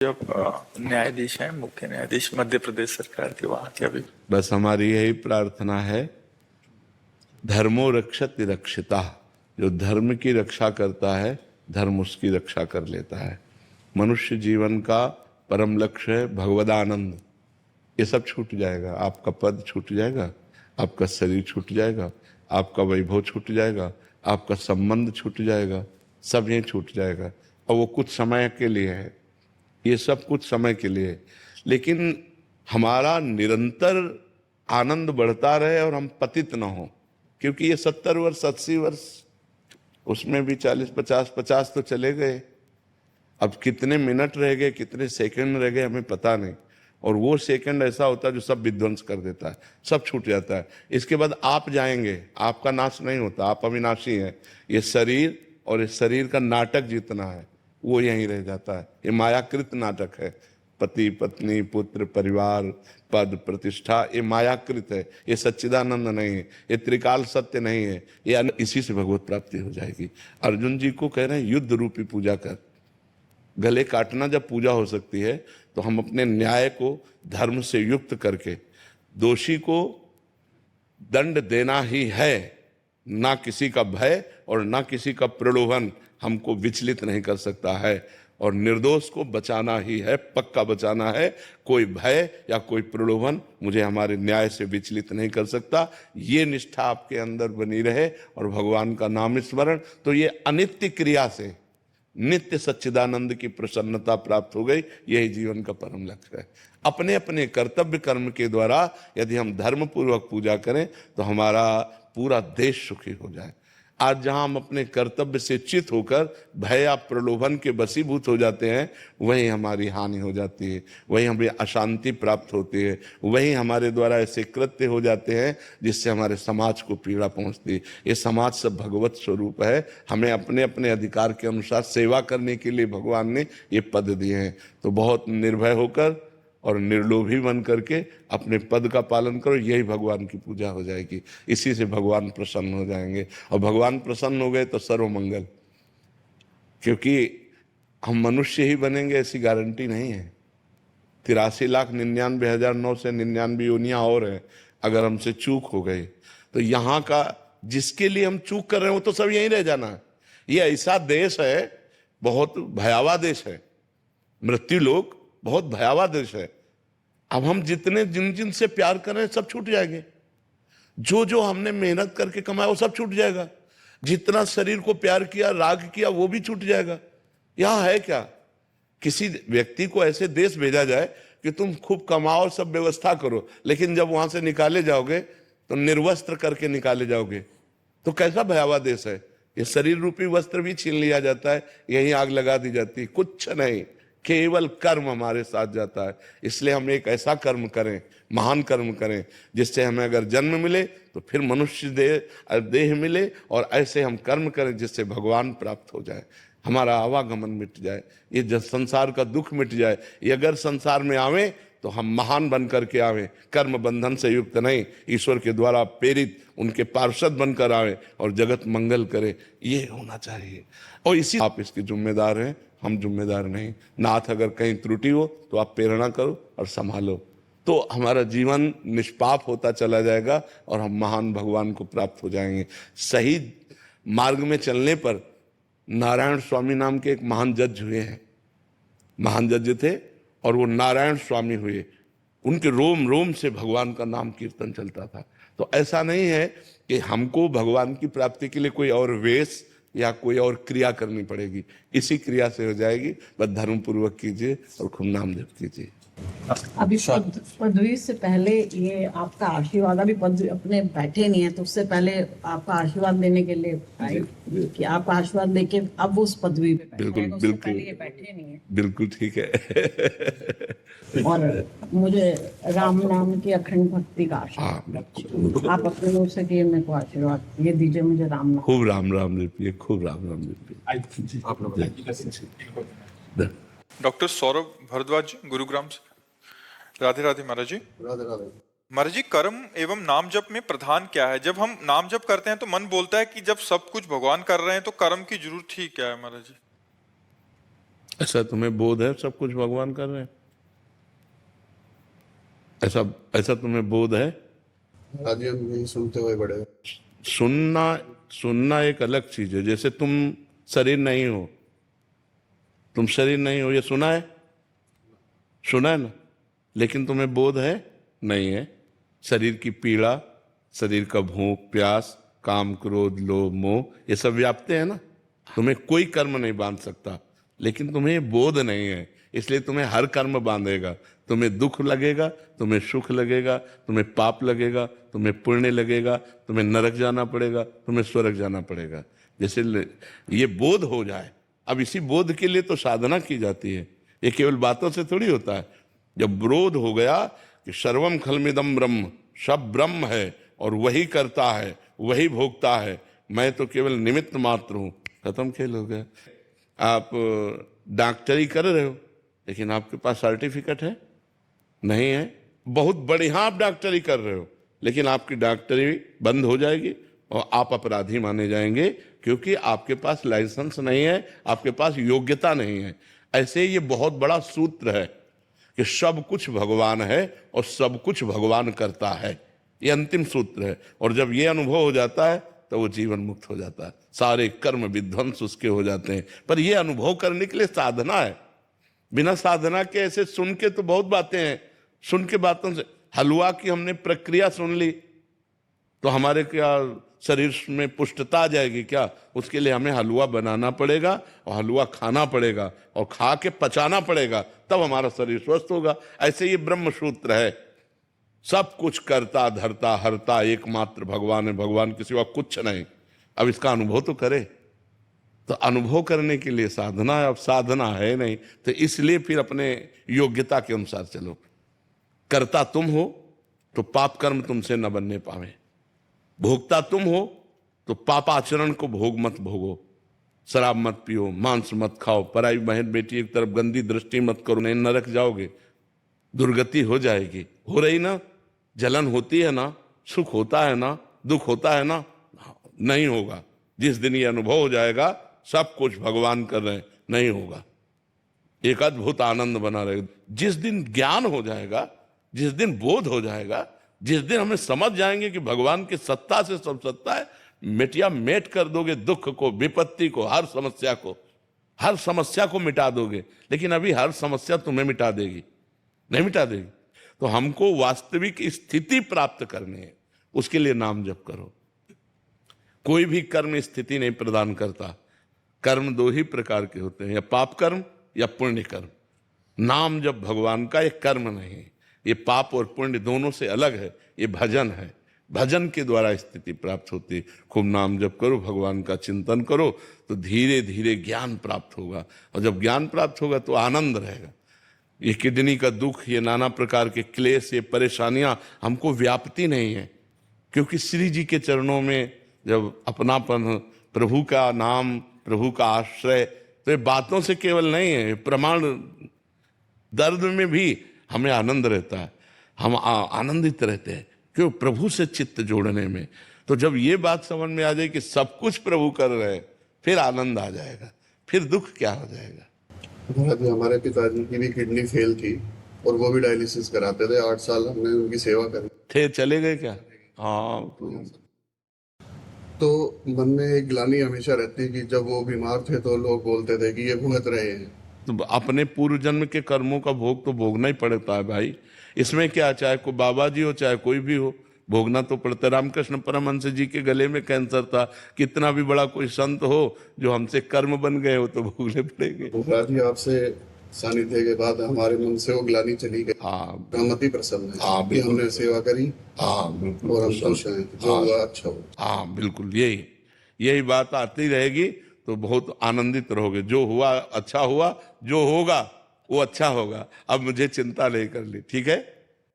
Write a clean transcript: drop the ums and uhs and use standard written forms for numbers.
जब न्यायाधीश हैं, मुख्य न्यायाधीश मध्य प्रदेश सरकार के, वहां के अभी बस हमारी यही प्रार्थना है, धर्मो रक्षति रक्षिता। जो धर्म की रक्षा करता है, धर्म उसकी रक्षा कर लेता है। मनुष्य जीवन का परम लक्ष्य है भगवदानंद। ये सब छूट जाएगा, आपका पद छूट जाएगा, आपका शरीर छूट जाएगा, आपका वैभव छूट जाएगा, आपका संबंध छूट जाएगा, सब ये छूट जाएगा। और वो कुछ समय के लिए है, ये सब कुछ समय के लिए है। लेकिन हमारा निरंतर आनंद बढ़ता रहे और हम पतित न हो, क्योंकि ये 70 वर्ष 80 वर्ष, उसमें भी 40 50 तो चले गए। अब कितने मिनट रह गए, कितने सेकंड रह गए, हमें पता नहीं। और वो सेकंड ऐसा होता है जो सब विध्वंस कर देता है, सब छूट जाता है। इसके बाद आप जाएंगे, आपका नाश नहीं होता, आप अविनाशी हैं। ये शरीर और इस शरीर का नाटक जितना है वो यहीं रह जाता है। ये मायाकृत नाटक है। पति पत्नी पुत्र परिवार पद प्रतिष्ठा, ये मायाकृत है, ये सच्चिदानंद नहीं है, ये त्रिकाल सत्य नहीं है। ये इसी से भगवत प्राप्ति हो जाएगी। अर्जुन जी को कह रहे हैं युद्ध रूपी पूजा कर। गले काटना जब पूजा हो सकती है, तो हम अपने न्याय को धर्म से युक्त करके दोषी को दंड देना ही है। ना किसी का भय और ना किसी का प्रलोभन हमको विचलित नहीं कर सकता है। और निर्दोष को बचाना ही है, पक्का बचाना है। कोई भय या कोई प्रलोभन मुझे हमारे न्याय से विचलित नहीं कर सकता। ये निष्ठा आपके अंदर बनी रहे और भगवान का नाम स्मरण, तो ये अनित्य क्रिया से नित्य सच्चिदानंद की प्रसन्नता प्राप्त हो गई। यही जीवन का परम लक्ष्य है। अपने अपने कर्तव्य कर्म के द्वारा यदि हम धर्म पूर्वक पूजा करें तो हमारा पूरा देश सुखी हो जाए। आज जहां हम अपने कर्तव्य से चित होकर भय या प्रलोभन के वशीभूत हो जाते हैं, वहीं हमारी हानि हो जाती है, वहीं हमें अशांति प्राप्त होती है, वहीं हमारे द्वारा ऐसे कृत्य हो जाते हैं जिससे हमारे समाज को पीड़ा पहुंचती है। ये समाज सब भगवत स्वरूप है। हमें अपने अपने अधिकार के अनुसार सेवा करने के लिए भगवान ने ये पद दिए हैं। तो बहुत निर्भय होकर और निर्लोभी बन करके अपने पद का पालन करो, यही भगवान की पूजा हो जाएगी। इसी से भगवान प्रसन्न हो जाएंगे। और भगवान प्रसन्न हो गए तो सर्वमंगल। क्योंकि हम मनुष्य ही बनेंगे ऐसी गारंटी नहीं है। 83,99,999 योनियां और हैं। अगर हमसे चूक हो गई तो यहाँ का जिसके लिए हम चूक कर रहे हैं वो तो सब यहीं रह जाना है। ये ऐसा देश है, बहुत भयावह देश है। मृत्यु लोक बहुत भयावह देश है। अब हम जितने जिन जिन से प्यार कर रहे हैं सब छूट जाएंगे। जो जो हमने मेहनत करके कमाया वो सब छूट जाएगा। जितना शरीर को प्यार किया, राग किया, वो भी छूट जाएगा। यहां है क्या? किसी व्यक्ति को ऐसे देश भेजा जाए कि तुम खूब कमाओ, सब व्यवस्था करो, लेकिन जब वहां से निकाले जाओगे तो निर्वस्त्र करके निकाले जाओगे। तो कैसा भयावह देश है। ये शरीर रूपी वस्त्र भी छीन लिया जाता है, यहीं आग लगा दी जाती है। कुछ नहीं, केवल कर्म हमारे साथ जाता है। इसलिए हम एक ऐसा कर्म करें, महान कर्म करें, जिससे हमें अगर जन्म मिले तो फिर मनुष्य देह मिले, और ऐसे हम कर्म करें जिससे भगवान प्राप्त हो जाए, हमारा आवागमन मिट जाए, ये संसार का दुख मिट जाए। ये अगर संसार में आवे तो हम महान बन करके आवे, कर्म बंधन से युक्त नहीं, ईश्वर के द्वारा प्रेरित उनके पार्षद बनकर आवे और जगत मंगल करे। ये होना चाहिए। और इसी आप इसके जिम्मेदार हैं, हम जिम्मेदार नहीं। नाथ अगर कहीं त्रुटि हो तो आप प्रेरणा करो और संभालो, तो हमारा जीवन निष्पाप होता चला जाएगा और हम महान भगवान को प्राप्त हो जाएंगे। सही मार्ग में चलने पर नारायण स्वामी नाम के एक महान जज हुए हैं। महान जज थे और वो नारायण स्वामी हुए। उनके रोम रोम से भगवान का नाम कीर्तन चलता था। तो ऐसा नहीं है कि हमको भगवान की प्राप्ति के लिए कोई और वेश या कोई और क्रिया करनी पड़ेगी। इसी क्रिया से हो जाएगी। बस धर्म पूर्वक कीजिए और खूब नाम जप कीजिए। अभी पदवी से पहले ये आपका आशीर्वाद, अभी पदवी अपने बैठे नहीं है तो उससे पहले आपका आशीर्वाद देने के लिए आए कि आपका आशीर्वाद लेके अब वो उस पदवी पे बैठे हैं। बिल्कुल उससे बिल्कुल पहले ये बैठे नहीं है। बिल्कुल ठीक है। और मुझे राम नाम की अखंड भक्ति का आशीर्वाद आप अपने मुंह से दिए, मेरे को आशीर्वाद ये दीजिए मुझे राम नाम। खूब राम राम जपिए, खूब राम राम जपिए। डॉक्टर सौरभ भारद्वाज गुरुग्राम से। राधे राधे महाराज जी। राधे राधे। महाराज जी, कर्म एवं नाम जप में प्रधान क्या है? जब हम नाम जप करते हैं तो मन बोलता है कि जब सब कुछ भगवान कर रहे हैं तो कर्म की जरूरत ही क्या है महाराज जी? ऐसा तुम्हें बोध है सब कुछ भगवान कर रहे हैं? ऐसा ऐसा तुम्हें बोध है? आज हम यही सुनते हुए बड़े। सुनना सुनना एक अलग चीज है। जैसे तुम शरीर नहीं हो, तुम शरीर नहीं हो, ये सुना है? सुना है ना? लेकिन तुम्हें बोध है? नहीं है। शरीर की पीड़ा, शरीर का भूख प्यास, काम क्रोध लोभ मोह, ये सब व्याप्ते हैं ना। तुम्हें कोई कर्म नहीं बांध सकता, लेकिन तुम्हें बोध नहीं है, इसलिए तुम्हें हर कर्म बांधेगा। तुम्हें दुख लगेगा, तुम्हें सुख लगेगा, तुम्हें पाप लगेगा, तुम्हें पुण्य लगेगा, तुम्हें नरक जाना पड़ेगा, तुम्हें स्वर्ग जाना पड़ेगा। जैसे ये बोध हो जाए। अब इसी बोध के लिए तो साधना की जाती है, ये केवल बातों से थोड़ी होता है। जब बोध हो गया कि सर्वम खलमिदम ब्रह्म, सब ब्रह्म है और वही करता है, वही भोगता है, मैं तो केवल निमित्त मात्र हूं, खत्म खेल हो गया। आप डॉक्टरी कर रहे हो, लेकिन आपके पास सर्टिफिकेट है? नहीं है। बहुत बढ़िया आप डॉक्टरी कर रहे हो, लेकिन आपकी डॉक्टरी बंद हो जाएगी और आप अपराधी माने जाएंगे, क्योंकि आपके पास लाइसेंस नहीं है, आपके पास योग्यता नहीं है। ऐसे ये बहुत बड़ा सूत्र है कि सब कुछ भगवान है और सब कुछ भगवान करता है, ये अंतिम सूत्र है। और जब ये अनुभव हो जाता है तो वो जीवन मुक्त हो जाता है, सारे कर्म विध्वंस उसके हो जाते हैं। पर ये अनुभव करने के लिए साधना है। बिना साधना के ऐसे सुन के तो बहुत बातें हैं, सुन के बातों से, हलवा की हमने प्रक्रिया सुन ली तो हमारे क्या शरीर में पुष्टता आ जाएगी क्या? उसके लिए हमें हलवा बनाना पड़ेगा और हलवा खाना पड़ेगा और खा के पचाना पड़ेगा, तब हमारा शरीर स्वस्थ होगा। ऐसे ये ब्रह्म सूत्र है, सब कुछ करता धरता हरता एकमात्र भगवान है, भगवान के सिवा कुछ नहीं। अब इसका अनुभव तो करे। तो अनुभव करने के लिए साधना है, अब साधना है नहीं, तो इसलिए फिर अपने योग्यता के अनुसार चलो। करता तुम हो तो पाप कर्म तुमसे न बनने पावे, भोगता तुम हो तो पापाचरण को भोग मत भोगो। शराब मत पियो, मांस मत खाओ, पराई बहन बेटी एक तरफ गंदी दृष्टि मत करो, नहीं नरक जाओगे, दुर्गति हो जाएगी। हो रही ना? जलन होती है ना, सुख होता है ना, दुख होता है ना? नहीं होगा। जिस दिन ये अनुभव हो जाएगा सब कुछ भगवान कर रहे हैं, नहीं होगा। एक अद्भुत आनंद बना रहेगा। जिस दिन ज्ञान हो जाएगा, जिस दिन बोध हो जाएगा, जिस दिन हमें समझ जाएंगे कि भगवान की सत्ता से सब सत्ता है, मिटिया मेट कर दोगे दुख को, विपत्ति को, हर समस्या को मिटा दोगे। लेकिन अभी हर समस्या तुम्हें मिटा देगी? नहीं मिटा देगी। तो हमको वास्तविक स्थिति प्राप्त करनी है, उसके लिए नाम जप करो। कोई भी कर्म स्थिति नहीं प्रदान करता। कर्म दो ही प्रकार के होते हैं, या पाप कर्म या पुण्य कर्म। नाम जप भगवान का एक कर्म नहीं, ये पाप और पुण्य दोनों से अलग है, ये भजन है। भजन के द्वारा स्थिति प्राप्त होती है। खूब नाम जप करो, भगवान का चिंतन करो, तो धीरे धीरे ज्ञान प्राप्त होगा। और जब ज्ञान प्राप्त होगा तो आनंद रहेगा। ये किडनी का दुख, ये नाना प्रकार के क्लेश, ये परेशानियां हमको व्यापती नहीं है, क्योंकि श्री जी के चरणों में जब अपनापन, प्रभु का नाम, प्रभु का आश्रय, तो ये बातों से केवल नहीं है, प्रमाण। दर्द में भी हमें आनंद रहता है, हम आनंदित रहते हैं, क्यों? प्रभु से चित्त जोड़ने में। तो जब ये बात समझ में आ जाए कि सब कुछ प्रभु कर रहे हैं, फिर आनंद आ जाएगा, फिर दुख क्या हो जाएगा। हमारे पिताजी की भी किडनी फेल थी और वो भी डायलिसिस कराते थे। 8 साल हमने उनकी सेवा करी। थे चले गए क्या? हाँ। तो मन में एक ग्लानि हमेशा रहती है कि जब वो बीमार थे तो लोग बोलते थे कि ये भुगत रहे हैं। तो अपने पूर्व जन्म के कर्मों का भोग तो भोगना ही पड़ता है भाई। इसमें क्या, चाहे कोई बाबा जी हो चाहे कोई भी हो, भोगना तो पड़ता है। रामकृष्ण परमहंस जी के गले में कैंसर था, कितना भी बड़ा कोई संत हो, जो हमसे कर्म बन गए हो तो भोगने पड़ेंगे। जी आपसे सानिध्य के बाद हमारे मन से वो ग्लानि चली गई। हाँ, हम अति प्रसन्न है। हाँ, कि हमने सेवा करी। हाँ बिल्कुल, और हम खुश हैं, जो हुआ अच्छा हो। हाँ बिल्कुल, यही बात आती रहेगी तो बहुत आनंदित रहोगे। जो हुआ अच्छा हुआ, जो होगा वो अच्छा होगा। अब मुझे चिंता नहीं करनी, ठीक है।